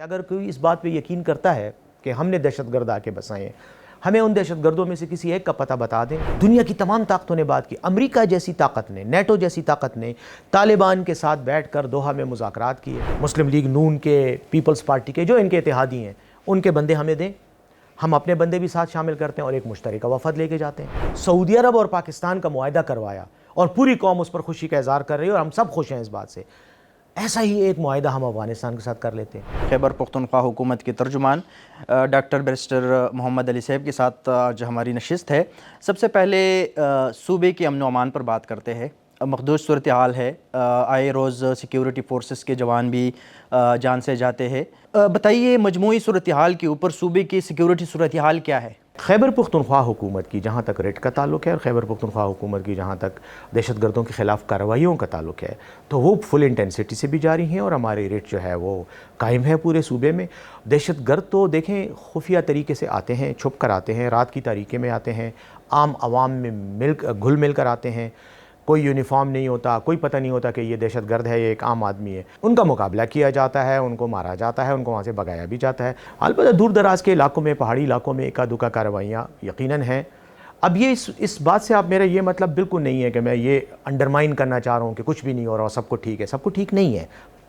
اگر کوئی اس بات پہ یقین کرتا ہے کہ ہم نے دہشت گرد آ کے بسائے ہیں، ہمیں ان دہشت گردوں میں سے کسی ایک کا پتہ بتا دیں۔ دنیا کی تمام طاقتوں نے بات کی، امریکہ جیسی طاقت نے، نیٹو جیسی طاقت نے طالبان کے ساتھ بیٹھ کر دوحہ میں مذاکرات کیے۔ مسلم لیگ نون کے، پیپلز پارٹی کے جو ان کے اتحادی ہیں، ان کے بندے ہمیں دیں، ہم اپنے بندے بھی ساتھ شامل کرتے ہیں اور ایک مشترکہ وفد لے کے جاتے ہیں۔ سعودی عرب اور پاکستان کا معاہدہ کروایا اور پوری قوم اس پر خوشی کا اظہار کر رہی ہے اور ہم سب خوش ہیں اس بات سے۔ ایسا ہی ایک معاہدہ ہم افغانستان کے ساتھ کر لیتے ہیں۔ خیبر پختونخوا حکومت کے ترجمان ڈاکٹر بیرسٹر محمد علی صاحب کے ساتھ آج ہماری نشست ہے۔ سب سے پہلے صوبے کے امن و امان پر بات کرتے ہیں۔ مخدوش صورتحال ہے، آئے روز سیکیورٹی فورسز کے جوان بھی جان سے جاتے ہیں۔ بتائیے مجموعی صورتحال کے اوپر صوبے کی سیکیورٹی صورتحال کیا ہے؟ خیبر پختونخوا حکومت کی جہاں تک ریٹ کا تعلق ہے اور خیبر پختونخوا حکومت کی جہاں تک دہشت گردوں کے خلاف کارروائیوں کا تعلق ہے تو وہ فل انٹینسٹی سے بھی جاری ہیں اور ہماری ریٹ جو ہے وہ قائم ہے پورے صوبے میں۔ دہشت گرد تو دیکھیں خفیہ طریقے سے آتے ہیں، چھپ کر آتے ہیں، رات کی تاریکی میں آتے ہیں، عام عوام میں گھل مل کر آتے ہیں، کوئی یونیفارم نہیں ہوتا، کوئی پتہ نہیں ہوتا کہ یہ دہشت گرد ہے، یہ ایک عام آدمی ہے۔ ان کا مقابلہ کیا جاتا ہے، ان کو مارا جاتا ہے، ان کو وہاں سے بھگایا بھی جاتا ہے۔ البتہ دور دراز کے علاقوں میں، پہاڑی علاقوں میں اکا دکا کارروائیاں یقیناً ہیں۔ اب یہ اس بات سے آپ میرا یہ مطلب بالکل نہیں ہے کہ میں یہ انڈرمائن کرنا چاہ رہا ہوں کہ کچھ بھی نہیں ہو رہا، سب کو ٹھیک ہے، سب کو ٹھیک نہیں ہے۔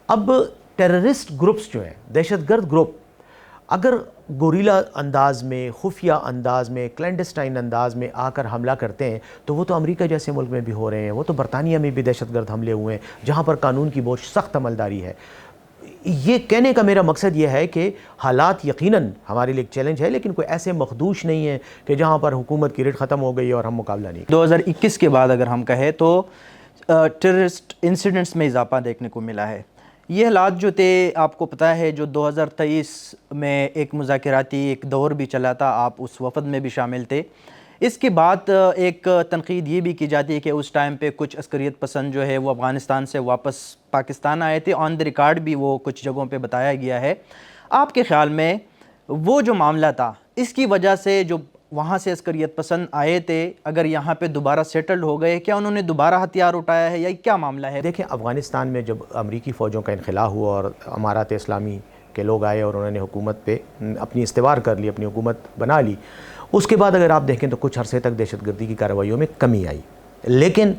اب ٹیررسٹ گروپس جو ہیں، دہشت گرد گروپ اگر گوریلا انداز میں، خفیہ انداز میں، کلینڈسٹائن انداز میں آ کر حملہ کرتے ہیں تو وہ تو امریکہ جیسے ملک میں بھی ہو رہے ہیں، وہ تو برطانیہ میں بھی دہشت گرد حملے ہوئے ہیں جہاں پر قانون کی بہت سخت عملداری ہے۔ یہ کہنے کا میرا مقصد یہ ہے کہ حالات یقیناً ہمارے لیے ایک چیلنج ہے، لیکن کوئی ایسے مخدوش نہیں ہے کہ جہاں پر حکومت کی ریٹ ختم ہو گئی اور ہم مقابلہ نہیں کریں۔ 2021 کے بعد اگر ہم کہیں تو ٹیررسٹ انسیڈنٹس میں اضافہ دیکھنے کو ملا ہے۔ یہ حالات جو تھے آپ کو پتہ ہے، جو 2023 میں ایک مذاکراتی ایک دور بھی چلا تھا، آپ اس وفد میں بھی شامل تھے۔ اس کے بعد ایک تنقید یہ بھی کی جاتی ہے کہ اس ٹائم پہ کچھ عسکریت پسند جو ہے وہ افغانستان سے واپس پاکستان آئے تھے، آن دی ریکارڈ بھی وہ کچھ جگہوں پہ بتایا گیا ہے۔ آپ کے خیال میں وہ جو معاملہ تھا، اس کی وجہ سے جو وہاں سے عسکریت پسند آئے تھے اگر یہاں پہ دوبارہ سیٹلڈ ہو گئے، کیا انہوں نے دوبارہ ہتھیار اٹھایا ہے یا کیا معاملہ ہے؟ دیکھیں، افغانستان میں جب امریکی فوجوں کا انخلا ہوا اور امارات اسلامی کے لوگ آئے اور انہوں نے حکومت پہ اپنی استوار کر لی، اپنی حکومت بنا لی، اس کے بعد اگر آپ دیکھیں تو کچھ عرصے تک دہشت گردی کی کارروائیوں میں کمی آئی، لیکن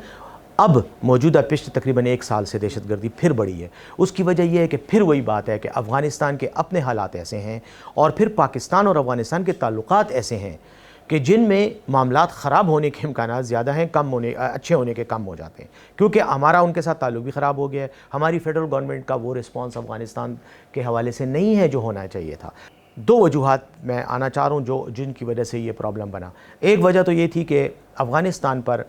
اب موجودہ پشت تقریباً 1 سال سے دہشت گردی پھر بڑھی ہے۔ اس کی وجہ یہ ہے کہ پھر وہی بات ہے کہ افغانستان کے اپنے حالات ایسے ہیں اور پھر پاکستان اور افغانستان کے تعلقات ایسے ہیں کہ جن میں معاملات خراب ہونے کے امکانات زیادہ ہیں، اچھے ہونے کے کم ہو جاتے ہیں، کیونکہ ہمارا ان کے ساتھ تعلق بھی خراب ہو گیا ہے۔ ہماری فیڈرل گورنمنٹ کا وہ رسپانس افغانستان کے حوالے سے نہیں ہے جو ہونا چاہیے تھا۔ 2 وجوہات میں آنا چاہ رہا ہوں جن کی وجہ سے یہ پرابلم بنا۔ ایک وجہ تو یہ تھی کہ افغانستان پر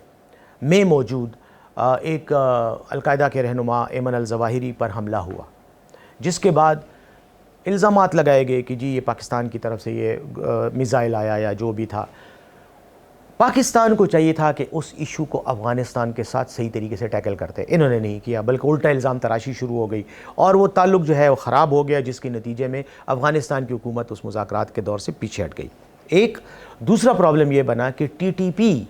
میں موجود ایک القاعدہ کے رہنما ایمن الظواہری پر حملہ ہوا، جس کے بعد الزامات لگائے گئے کہ جی یہ پاکستان کی طرف سے یہ میزائل آیا یا جو بھی تھا۔ پاکستان کو چاہیے تھا کہ اس ایشو کو افغانستان کے ساتھ صحیح طریقے سے ٹیکل کرتے، انہوں نے نہیں کیا، بلکہ الٹا الزام تراشی شروع ہو گئی اور وہ تعلق جو ہے وہ خراب ہو گیا، جس کے نتیجے میں افغانستان کی حکومت اس مذاکرات کے دور سے پیچھے ہٹ گئی۔ ایک دوسرا پرابلم یہ بنا کہ ٹی ٹی پی،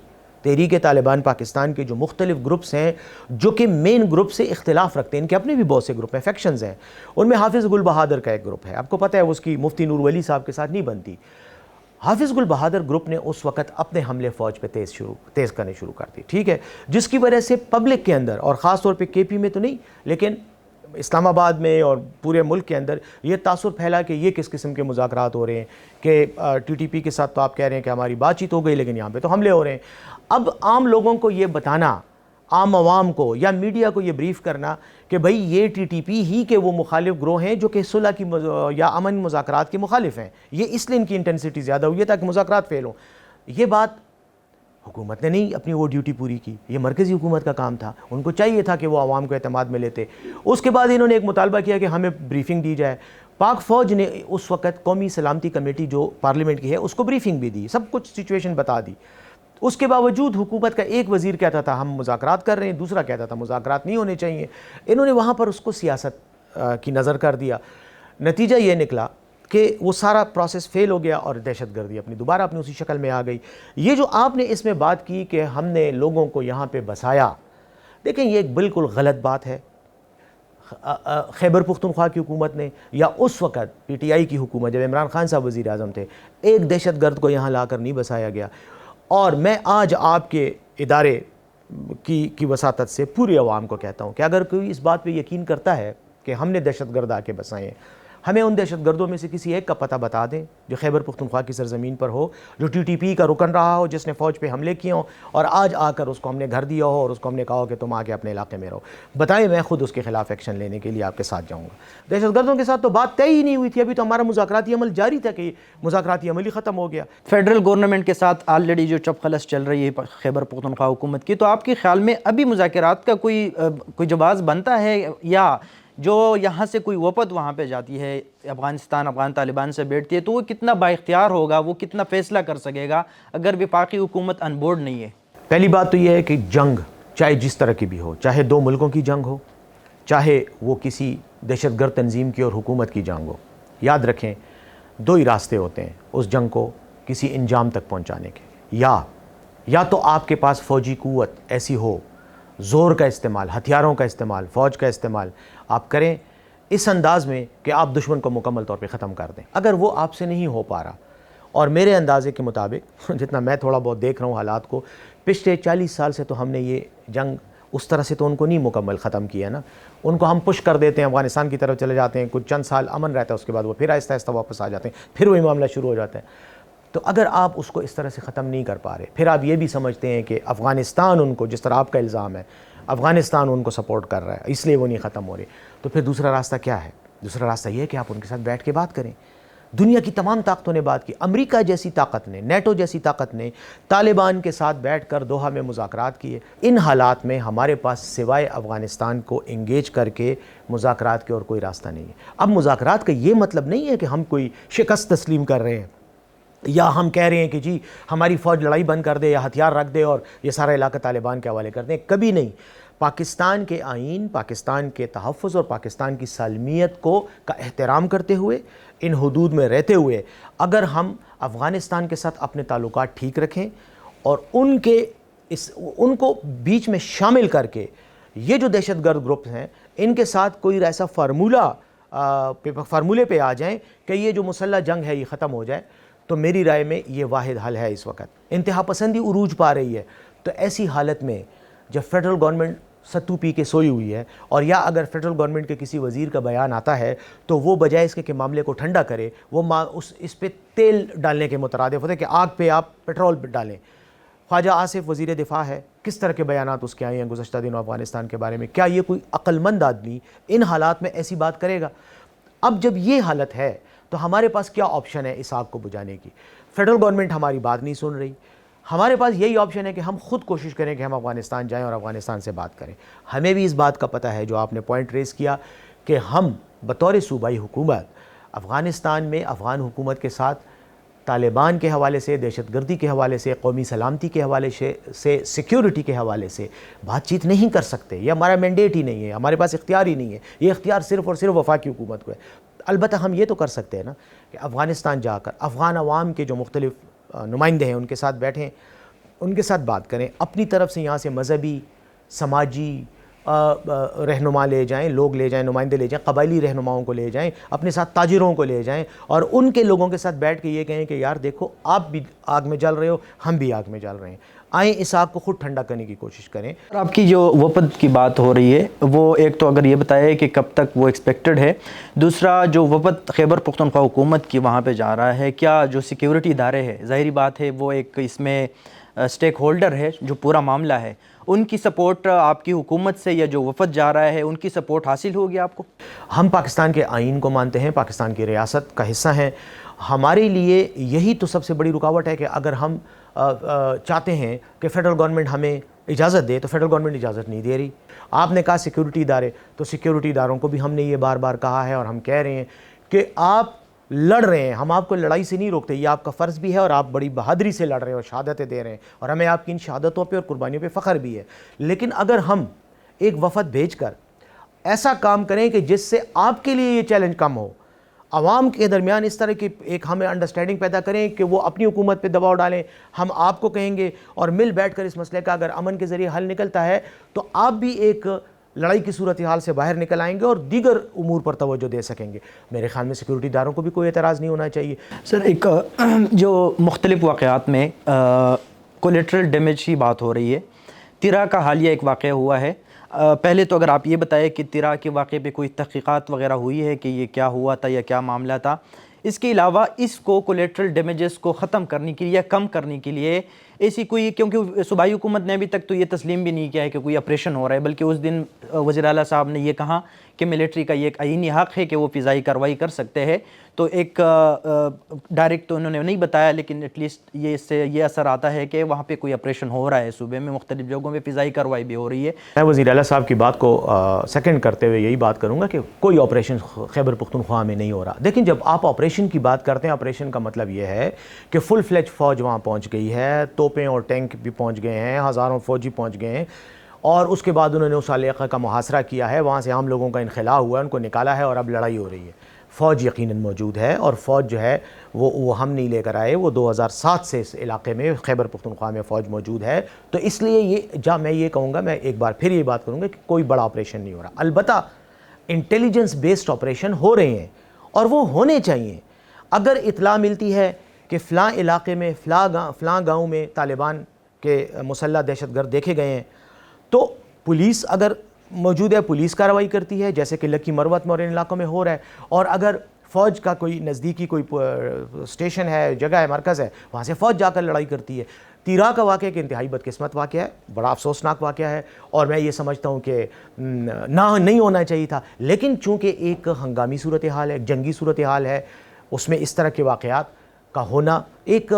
تحریک طالبان پاکستان کے جو مختلف گروپس ہیں جو کہ مین گروپ سے اختلاف رکھتے ہیں، ان کے اپنے بھی بہت سے گروپ ہیں، فیکشنز ہیں، ان میں حافظ گل بہادر کا ایک گروپ ہے، آپ کو پتہ ہے اس کی مفتی نور ولی صاحب کے ساتھ نہیں بنتی۔ حافظ گل بہادر گروپ نے اس وقت اپنے حملے فوج پہ تیز کرنے شروع کر دی، ٹھیک ہے، جس کی وجہ سے پبلک کے اندر اور خاص طور پہ کے پی میں تو نہیں لیکن اسلام آباد میں اور پورے ملک کے اندر یہ تاثر پھیلا کہ یہ کس قسم کے مذاکرات ہو رہے ہیں کہ ٹی ٹی پی کے ساتھ تو آپ کہہ رہے ہیں کہ ہماری بات چیت ہو گئی لیکن یہاں پہ تو حملے ہو رہے ہیں۔ اب عام لوگوں کو یہ بتانا، عام عوام کو یا میڈیا کو یہ بریف کرنا کہ بھئی یہ ٹی ٹی پی ہی کے وہ مخالف گروہ ہیں جو کہ صلح کی یا امن مذاکرات کے مخالف ہیں، یہ اس لیے ان کی انٹینسٹی زیادہ ہوئی ہے تاکہ مذاکرات فیل ہوں۔ یہ بات حکومت نے نہیں اپنی وہ ڈیوٹی پوری کی، یہ مرکزی حکومت کا کام تھا، ان کو چاہیے تھا کہ وہ عوام کو اعتماد میں لیتے۔ اس کے بعد انہوں نے ایک مطالبہ کیا کہ ہمیں بریفنگ دی جائے۔ پاک فوج نے اس وقت قومی سلامتی کمیٹی جو پارلیمنٹ کی ہے اس کو بریفنگ بھی دی، سب کچھ سچویشن بتا دی۔ اس کے باوجود حکومت کا ایک وزیر کہتا تھا ہم مذاکرات کر رہے ہیں، دوسرا کہتا تھا مذاکرات نہیں ہونے چاہیے۔ انہوں نے وہاں پر اس کو سیاست کی نظر کر دیا۔ نتیجہ یہ نکلا کہ وہ سارا پروسیس فیل ہو گیا اور دہشت گردی دوبارہ اپنی اسی شکل میں آ گئی۔ یہ جو آپ نے اس میں بات کی کہ ہم نے لوگوں کو یہاں پہ بسایا، دیکھیں یہ ایک بالکل غلط بات ہے۔ خیبر پختونخوا کی حکومت نے یا اس وقت پی ٹی آئی کی حکومت جب عمران خان صاحب وزیر اعظم تھے، ایک دہشت گرد کو یہاں لا کر نہیں بسایا گیا. اور میں آج آپ کے ادارے کی وساطت سے پوری عوام کو کہتا ہوں کہ اگر کوئی اس بات پہ یقین کرتا ہے کہ ہم نے دہشت گرد آ کے بسائے ہیں، ہمیں ان دہشت گردوں میں سے کسی ایک کا پتہ بتا دیں جو خیبر پختونخوا کی سرزمین پر ہو، جو ٹی ٹی پی کا رکن رہا ہو، جس نے فوج پہ حملے کیے ہوں اور آج آ کر اس کو ہم نے گھر دیا ہو اور اس کو ہم نے کہا ہو کہ تم آ کے اپنے علاقے میں رہو. بتائیں، میں خود اس کے خلاف ایکشن لینے کے لیے آپ کے ساتھ جاؤں گا. دہشت گردوں کے ساتھ تو بات طے ہی نہیں ہوئی تھی، ابھی تو ہمارا مذاکراتی عمل جاری تھا کہ مذاکراتی عمل ہی ختم ہو گیا. فیڈرل گورنمنٹ کے ساتھ آلریڈی جو چپ خلس چل رہی ہے خیبر پختونخوا حکومت کی، تو آپ کے خیال میں ابھی مذاکرات کا کوئی جواز بنتا ہے، یا جو یہاں سے کوئی وفد وہاں پہ جاتی ہے افغان طالبان سے بیٹھتی ہے، تو وہ کتنا با اختیار ہوگا، وہ کتنا فیصلہ کر سکے گا اگر وفاقی حکومت ان بورڈ نہیں ہے؟ پہلی بات تو یہ ہے کہ جنگ چاہے جس طرح کی بھی ہو، چاہے دو ملکوں کی جنگ ہو، چاہے وہ کسی دہشت گرد تنظیم کی اور حکومت کی جنگ ہو، یاد رکھیں دو ہی راستے ہوتے ہیں اس جنگ کو کسی انجام تک پہنچانے کے. یا تو آپ کے پاس فوجی قوت ایسی ہو، زور کا استعمال، ہتھیاروں کا استعمال، فوج کا استعمال آپ کریں اس انداز میں کہ آپ دشمن کو مکمل طور پہ ختم کر دیں. اگر وہ آپ سے نہیں ہو پا رہا، اور میرے اندازے کے مطابق جتنا میں تھوڑا بہت دیکھ رہا ہوں حالات کو، پچھلے 40 سال سے تو ہم نے یہ جنگ اس طرح سے تو ان کو نہیں مکمل ختم کیا نا. ان کو ہم پش کر دیتے ہیں، افغانستان کی طرف چلے جاتے ہیں، کچھ چند سال امن رہتا ہے، اس کے بعد وہ پھر آہستہ آہستہ واپس آ جاتے ہیں، پھر وہی معاملہ شروع ہو جاتا ہے. تو اگر آپ اس کو اس طرح سے ختم نہیں کر پا رہے، پھر آپ یہ بھی سمجھتے ہیں کہ افغانستان ان کو، جس طرح آپ کا الزام ہے افغانستان ان کو سپورٹ کر رہا ہے اس لیے وہ نہیں ختم ہو رہے، تو پھر دوسرا راستہ کیا ہے؟ دوسرا راستہ یہ ہے کہ آپ ان کے ساتھ بیٹھ کے بات کریں. دنیا کی تمام طاقتوں نے بات کی، امریکہ جیسی طاقت نے، نیٹو جیسی طاقت نے طالبان کے ساتھ بیٹھ کر دوحہ میں مذاکرات کیے. ان حالات میں ہمارے پاس سوائے افغانستان کو انگیج کر کے مذاکرات کے اور کوئی راستہ نہیں ہے. اب مذاکرات کا یہ مطلب نہیں ہے کہ ہم کوئی شکست تسلیم کر رہے ہیں یا ہم کہہ رہے ہیں کہ جی ہماری فوج لڑائی بند کر دے یا ہتھیار رکھ دے اور یہ سارا علاقہ طالبان کے حوالے کر دیں. کبھی نہیں. پاکستان کے آئین، پاکستان کے تحفظ اور پاکستان کی سالمیت کا احترام کرتے ہوئے، ان حدود میں رہتے ہوئے، اگر ہم افغانستان کے ساتھ اپنے تعلقات ٹھیک رکھیں اور ان کو بیچ میں شامل کر کے یہ جو دہشت گرد گروپ ہیں ان کے ساتھ کوئی ایسا فارمولے پہ آ جائیں کہ یہ جو مسلح جنگ ہے یہ ختم ہو جائے، تو میری رائے میں یہ واحد حل ہے. اس وقت انتہا پسندی عروج پا رہی ہے، تو ایسی حالت میں جب فیڈرل گورنمنٹ ستو پی کے سوئی ہوئی ہے، اور یا اگر فیڈرل گورنمنٹ کے کسی وزیر کا بیان آتا ہے تو وہ بجائے اس کے کہ معاملے کو ٹھنڈا کرے، وہ اس پہ تیل ڈالنے کے مترادف ہوتے ہیں کہ آگ پہ آپ پیٹرول ڈالیں. خواجہ آصف وزیر دفاع ہے، کس طرح کے بیانات اس کے آئے ہیں گزشتہ دنوں افغانستان کے بارے میں؟ کیا یہ کوئی عقل مند آدمی ان حالات میں ایسی بات کرے گا؟ اب جب یہ حالت ہے تو ہمارے پاس کیا آپشن ہے اس آگ کو بجھانے کی؟ فیڈرل گورنمنٹ ہماری بات نہیں سن رہی. ہمارے پاس یہی آپشن ہے کہ ہم خود کوشش کریں کہ ہم افغانستان جائیں اور افغانستان سے بات کریں. ہمیں بھی اس بات کا پتہ ہے جو آپ نے پوائنٹ ریز کیا کہ ہم بطور صوبائی حکومت افغانستان میں افغان حکومت کے ساتھ طالبان کے حوالے سے، دہشت گردی کے حوالے سے، قومی سلامتی کے حوالے سے، سیکیورٹی کے حوالے سے بات چیت نہیں کر سکتے. یہ ہمارا مینڈیٹ ہی نہیں ہے، ہمارے پاس اختیار ہی نہیں ہے. یہ اختیار صرف اور صرف وفاقی حکومت کو ہے. البتہ ہم یہ تو کر سکتے ہیں نا کہ افغانستان جا کر افغان عوام کے جو مختلف نمائندے ہیں ان کے ساتھ بیٹھیں، ان کے ساتھ بات کریں، اپنی طرف سے یہاں سے مذہبی، سماجی رہنما لے جائیں، لوگ لے جائیں، نمائندے لے جائیں، قبائلی رہنماؤں کو لے جائیں، اپنے ساتھ تاجروں کو لے جائیں اور ان کے لوگوں کے ساتھ بیٹھ کے یہ کہیں کہ یار دیکھو آپ بھی آگ میں جل رہے ہو، ہم بھی آگ میں جل رہے ہیں، آئیں اس آگ کو خود ٹھنڈا کرنے کی کوشش کریں. اور آپ کی جو وفد کی بات ہو رہی ہے وہ ایک تو اگر یہ بتائے کہ کب تک وہ ایکسپیکٹڈ ہے، دوسرا جو وفد خیبر پختونخوا حکومت کی وہاں پہ جا رہا ہے، کیا جو سیکیورٹی ادارے ہیں، ظاہری بات ہے وہ ایک اس میں اسٹیک ہولڈر ہے جو پورا معاملہ ہے، ان کی سپورٹ آپ کی حکومت سے یا جو وفد جا رہا ہے ان کی سپورٹ حاصل ہوگی آپ کو؟ ہم پاکستان کے آئین کو مانتے ہیں، پاکستان کی ریاست کا حصہ ہیں. ہمارے لیے یہی تو سب سے بڑی رکاوٹ ہے کہ اگر ہم چاہتے ہیں کہ فیڈرل گورنمنٹ ہمیں اجازت دے تو فیڈرل گورنمنٹ اجازت نہیں دے رہی. آپ نے کہا سیکیورٹی ادارے، تو سیکیورٹی اداروں کو بھی ہم نے یہ بار بار کہا ہے اور ہم کہہ رہے ہیں کہ آپ لڑ رہے ہیں، ہم آپ کو لڑائی سے نہیں روکتے، یہ آپ کا فرض بھی ہے اور آپ بڑی بہادری سے لڑ رہے ہیں اور شہادتیں دے رہے ہیں اور ہمیں آپ کی ان شہادتوں پہ اور قربانیوں پہ فخر بھی ہے. لیکن اگر ہم ایک وفد بھیج کر ایسا کام کریں کہ جس سے آپ کے لیے یہ چیلنج کم ہو، عوام کے درمیان اس طرح کی ایک ہمیں انڈرسٹینڈنگ پیدا کریں کہ وہ اپنی حکومت پہ دباؤ ڈالیں، ہم آپ کو کہیں گے اور مل بیٹھ کر اس مسئلے کا اگر امن کے ذریعے حل نکلتا ہے تو آپ بھی ایک لڑائی کی صورتحال سے باہر نکل آئیں گے اور دیگر امور پر توجہ دے سکیں گے. میرے خیال میں سیکورٹی داروں کو بھی کوئی اعتراض نہیں ہونا چاہیے. سر ایک جو مختلف واقعات میں کولیٹرل ڈیمیج کی بات ہو رہی ہے، تیرا کا حالیہ ایک واقعہ ہوا ہے. پہلے تو اگر آپ یہ بتائیں کہ تیرا کے واقعے پہ کوئی تحقیقات وغیرہ ہوئی ہے کہ یہ کیا ہوا تھا یا کیا معاملہ تھا. اس کے علاوہ اس کو کولیٹرل ڈیمیجز کو ختم کرنے کے لیے یا کم کرنے کے لیے ایسی کوئی، کیونکہ صوبائی حکومت نے ابھی تک تو یہ تسلیم بھی نہیں کیا ہے کہ کوئی آپریشن ہو رہا ہے، بلکہ اس دن وزیر اعلیٰ صاحب نے یہ کہا کہ ملٹری کا یہ ایک آئینی حق ہے کہ وہ فضائی کارروائی کر سکتے ہیں. تو ایک ڈائریکٹ تو انہوں نے نہیں بتایا، لیکن ایٹ لیسٹ یہ اس سے یہ اثر آتا ہے کہ وہاں پہ کوئی آپریشن ہو رہا ہے، صوبے میں مختلف جگہوں پہ فضائی کارروائی بھی ہو رہی ہے. میں وزیر اعلیٰ صاحب کی بات کو سیکنڈ کرتے ہوئے یہی بات کروں گا کہ کوئی آپریشن خیبر پختونخوا میں نہیں ہو رہا. دیکھیں جب آپ آپریشن کی بات کرتے ہیں، آپریشن کا مطلب یہ ہے کہ فل فلیج فوج وہاں پہنچ گئی ہے، توپیں اور ٹینک بھی پہنچ گئے ہیں، ہزاروں فوجی پہنچ گئے ہیں، اور اس کے بعد انہوں نے اس علاقے کا محاصرہ کیا ہے، وہاں سے عام لوگوں کا انخلاء ہوا ہے، ان کو نکالا ہے اور اب لڑائی ہو رہی ہے. فوج یقیناً موجود ہے، اور فوج جو ہے وہ ہم نہیں لے کر آئے، وہ 2007 سے اس علاقے میں خیبر پختونخوا میں فوج موجود ہے. تو اس لیے یہ میں یہ کہوں گا، میں ایک بار پھر یہ بات کروں گا کہ کوئی بڑا آپریشن نہیں ہو رہا. البتہ انٹیلیجنس بیسڈ آپریشن ہو رہے ہیں اور وہ ہونے چاہیے. اگر اطلاع ملتی ہے کہ فلاں علاقے میں فلاں گاؤں میں طالبان کے مسلح دہشت گرد دیکھے گئے ہیں، تو پولیس اگر موجود ہے، پولیس کارروائی کرتی ہے، جیسے کہ لکی مروت میں اور ان علاقوں میں ہو رہا ہے. اور اگر فوج کا کوئی نزدیکی کوئی اسٹیشن ہے، جگہ ہے، مرکز ہے، وہاں سے فوج جا کر لڑائی کرتی ہے. تیرا کا واقعہ کہ انتہائی بدقسمت واقعہ ہے، بڑا افسوسناک واقعہ ہے، اور میں یہ سمجھتا ہوں کہ نہیں ہونا چاہیے تھا. لیکن چونکہ ایک ہنگامی صورتحال ہے، ایک جنگی صورتحال ہے، اس میں اس طرح کے واقعات کا ہونا ایک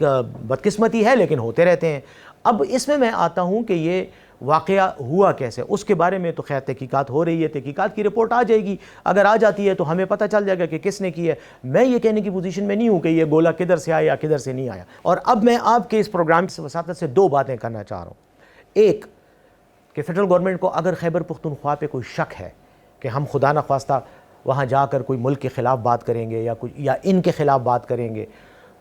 بدقسمتی ہے، لیکن ہوتے رہتے ہیں. اب اس میں آتا ہوں کہ یہ واقعہ ہوا کیسے، اس کے بارے میں تو خیر تحقیقات ہو رہی ہے، تحقیقات کی رپورٹ آ جائے گی. اگر آ جاتی ہے تو ہمیں پتہ چل جائے گا کہ کس نے کی ہے. میں یہ کہنے کی پوزیشن میں نہیں ہوں کہ یہ گولہ کدھر سے آیا یا کدھر سے نہیں آیا. اور اب میں آپ کے اس پروگرام کی وساطت سے دو باتیں کرنا چاہ رہا ہوں. ایک کہ فیڈرل گورنمنٹ کو اگر خیبر پختونخوا پہ کوئی شک ہے کہ ہم خدا نخواستہ وہاں جا کر کوئی ملک کے خلاف بات کریں گے یا ان کے خلاف بات کریں گے،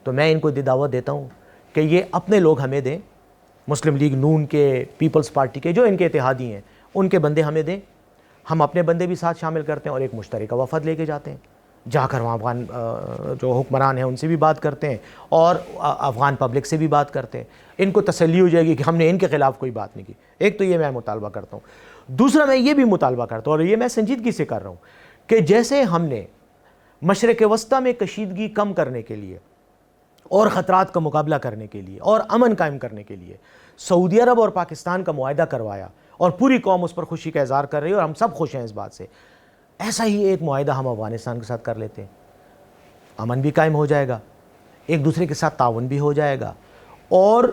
تو میں ان کو دعوت دیتا ہوں کہ یہ اپنے لوگ ہمیں دیں، مسلم لیگ نون کے، پیپلز پارٹی کے جو ان کے اتحادی ہیں، ان کے بندے ہمیں دیں، ہم اپنے بندے بھی ساتھ شامل کرتے ہیں اور ایک مشترکہ وفد لے کے جاتے ہیں، جا کر وہاں افغان جو حکمران ہیں ان سے بھی بات کرتے ہیں اور افغان پبلک سے بھی بات کرتے ہیں. ان کو تسلی ہو جائے گی کہ ہم نے ان کے خلاف کوئی بات نہیں کی. ایک تو یہ میں مطالبہ کرتا ہوں. دوسرا میں یہ بھی مطالبہ کرتا ہوں، اور یہ میں سنجیدگی سے کر رہا ہوں، کہ جیسے ہم نے مشرق وسطیٰ میں کشیدگی کم کرنے کے لیے اور خطرات کا مقابلہ کرنے کے لیے اور امن قائم کرنے کے لیے سعودی عرب اور پاکستان کا معاہدہ کروایا اور پوری قوم اس پر خوشی کا اظہار کر رہی ہے اور ہم سب خوش ہیں اس بات سے، ایسا ہی ایک معاہدہ ہم افغانستان کے ساتھ کر لیتے ہیں. امن بھی قائم ہو جائے گا، ایک دوسرے کے ساتھ تعاون بھی ہو جائے گا، اور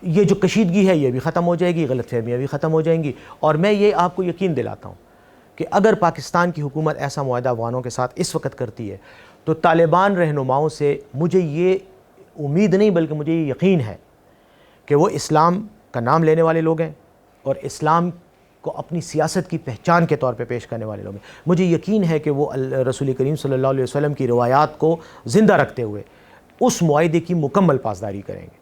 یہ جو کشیدگی ہے یہ بھی ختم ہو جائے گی، غلط فہمیاں بھی ختم ہو جائیں گی. اور میں یہ آپ کو یقین دلاتا ہوں کہ اگر پاکستان کی حکومت ایسا معاہدہ افغانوں کے ساتھ اس وقت کرتی ہے تو طالبان رہنماؤں سے مجھے یہ امید نہیں بلکہ مجھے یہ یقین ہے کہ وہ اسلام کا نام لینے والے لوگ ہیں اور اسلام کو اپنی سیاست کی پہچان کے طور پہ پیش کرنے والے لوگ ہیں. مجھے یقین ہے کہ وہ رسول کریم صلی اللہ علیہ وسلم کی روایات کو زندہ رکھتے ہوئے اس معاہدے کی مکمل پاسداری کریں گے.